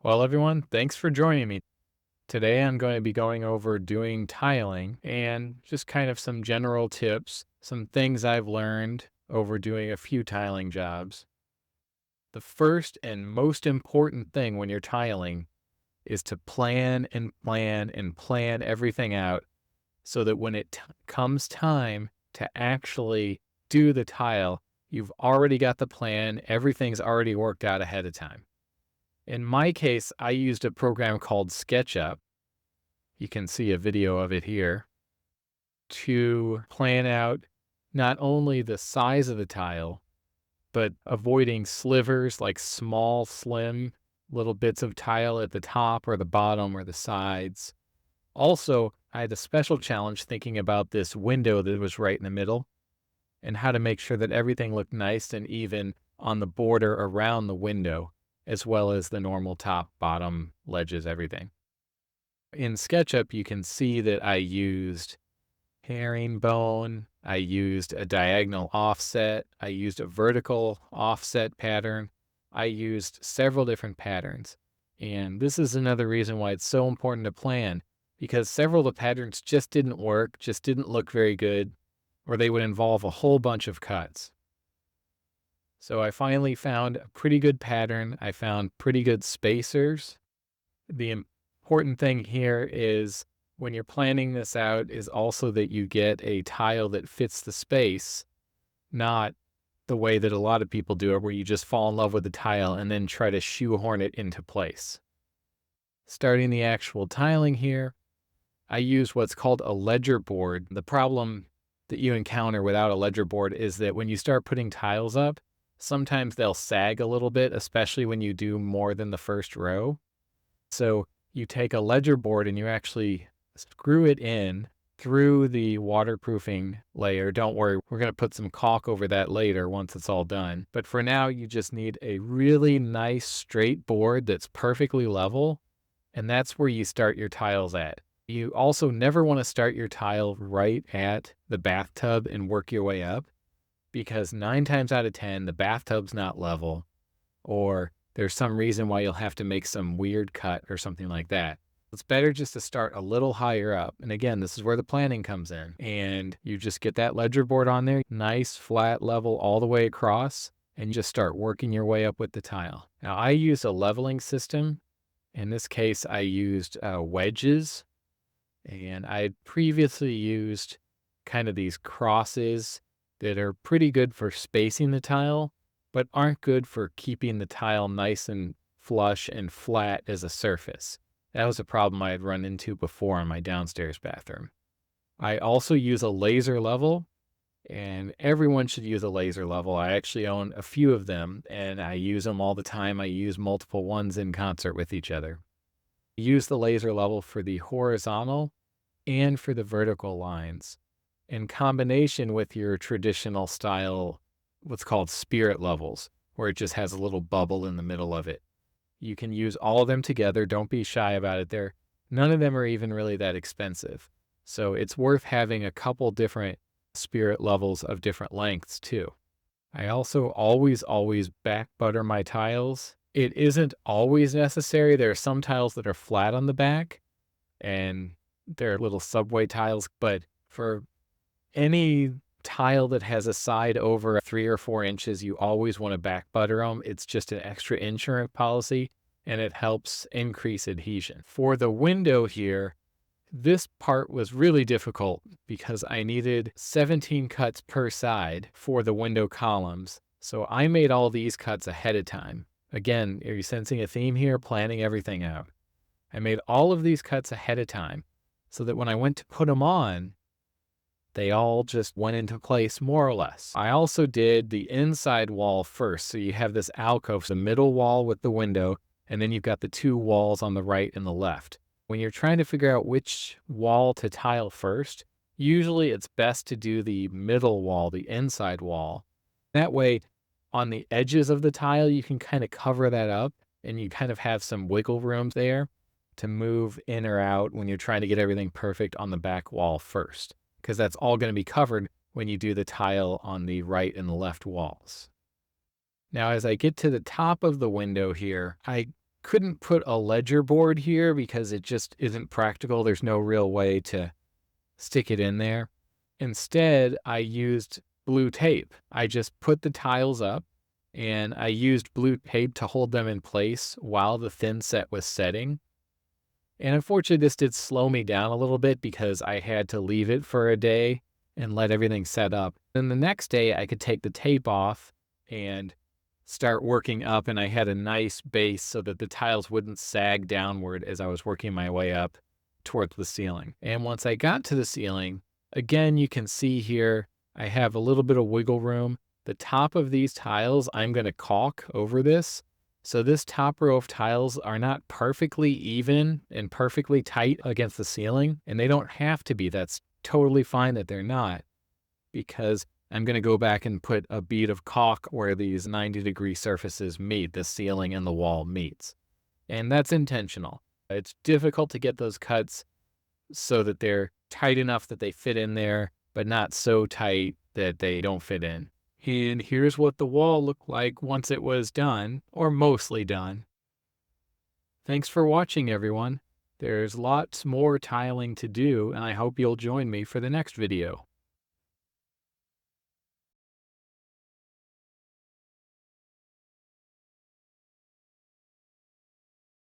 Well, everyone, thanks for joining me. Today I'm going to be going over doing tiling and just kind of some general tips, some things I've learned over doing a few tiling jobs. The first and most important thing when you're tiling is to plan and plan and plan everything out so that when it comes time to actually do the tile, you've already got the plan, everything's already worked out ahead of time. In my case, I used a program called SketchUp. You can see a video of it here to plan out not only the size of the tile, but avoiding slivers like small, slim little bits of tile at the top or the bottom or the sides. Also, I had a special challenge thinking about this window that was right in the middle and how to make sure that everything looked nice and even on the border around the window, as well as the normal top, bottom, ledges, everything. In SketchUp, you can see that I used herringbone, I used a diagonal offset, I used a vertical offset pattern, I used several different patterns. And this is another reason why it's so important to plan, because several of the patterns just didn't work, just didn't look very good, or they would involve a whole bunch of cuts. So I finally found a pretty good pattern. I found pretty good spacers. The important thing here is when you're planning this out is also that you get a tile that fits the space, not the way that a lot of people do it, where you just fall in love with the tile and then try to shoehorn it into place. Starting the actual tiling here, I use what's called a ledger board. The problem that you encounter without a ledger board is that when you start putting tiles up, sometimes they'll sag a little bit, especially when you do more than the first row. So you take a ledger board and you actually screw it in through the waterproofing layer. Don't worry, we're going to put some caulk over that later once it's all done. But for now, you just need a really nice straight board that's perfectly level. And that's where you start your tiles at. You also never want to start your tile right at the bathtub and work your way up, because 9 times out of 10, the bathtub's not level, or there's some reason why you'll have to make some weird cut or something like that. It's better just to start a little higher up. And again, this is where the planning comes in. And you just get that ledger board on there, nice, flat, level all the way across, and you just start working your way up with the tile. Now, I use a leveling system. In this case, I used wedges, and I had previously used kind of these crosses that are pretty good for spacing the tile, but aren't good for keeping the tile nice and flush and flat as a surface. That was a problem I had run into before in my downstairs bathroom. I also use a laser level, and everyone should use a laser level. I actually own a few of them, and I use them all the time. I use multiple ones in concert with each other. Use the laser level for the horizontal and for the vertical lines, in combination with your traditional style, what's called spirit levels, where it just has a little bubble in the middle of it. You can use all of them together. Don't be shy about it. None of them are even really that expensive. So it's worth having a couple different spirit levels of different lengths too. I also always back butter my tiles. It isn't always necessary. There are some tiles that are flat on the back and they're little subway tiles, but for any tile that has a side over 3 or 4 inches, you always want to back butter them. It's just an extra insurance policy and it helps increase adhesion. For the window here, this part was really difficult because I needed 17 cuts per side for the window columns. So I made all these cuts ahead of time. Again, are you sensing a theme here? Planning everything out. I made all of these cuts ahead of time so that when I went to put them on, they all just went into place more or less. I also did the inside wall first. So you have this alcove, the middle wall with the window, and then you've got the 2 walls on the right and the left. When you're trying to figure out which wall to tile first, usually it's best to do the middle wall, the inside wall. That way, on the edges of the tile, you can kind of cover that up and you kind of have some wiggle room there to move in or out when you're trying to get everything perfect on the back wall first, because that's all going to be covered when you do the tile on the right and the left walls. Now, as I get to the top of the window here, I couldn't put a ledger board here because it just isn't practical. There's no real way to stick it in there. Instead, I used blue tape. I just put the tiles up and I used blue tape to hold them in place while the thin set was setting. And unfortunately, this did slow me down a little bit because I had to leave it for a day and let everything set up. Then the next day, I could take the tape off and start working up, and I had a nice base so that the tiles wouldn't sag downward as I was working my way up towards the ceiling. And once I got to the ceiling, again, you can see here, I have a little bit of wiggle room. The top of these tiles, I'm going to caulk over this. So this top row of tiles are not perfectly even and perfectly tight against the ceiling, and they don't have to be. That's totally fine that they're not, because I'm going to go back and put a bead of caulk where these 90-degree surfaces meet, the ceiling and the wall meets. And that's intentional. It's difficult to get those cuts so that they're tight enough that they fit in there, but not so tight that they don't fit in. And here's what the wall looked like once it was done, or mostly done. Thanks for watching, everyone. There's lots more tiling to do, and I hope you'll join me for the next video.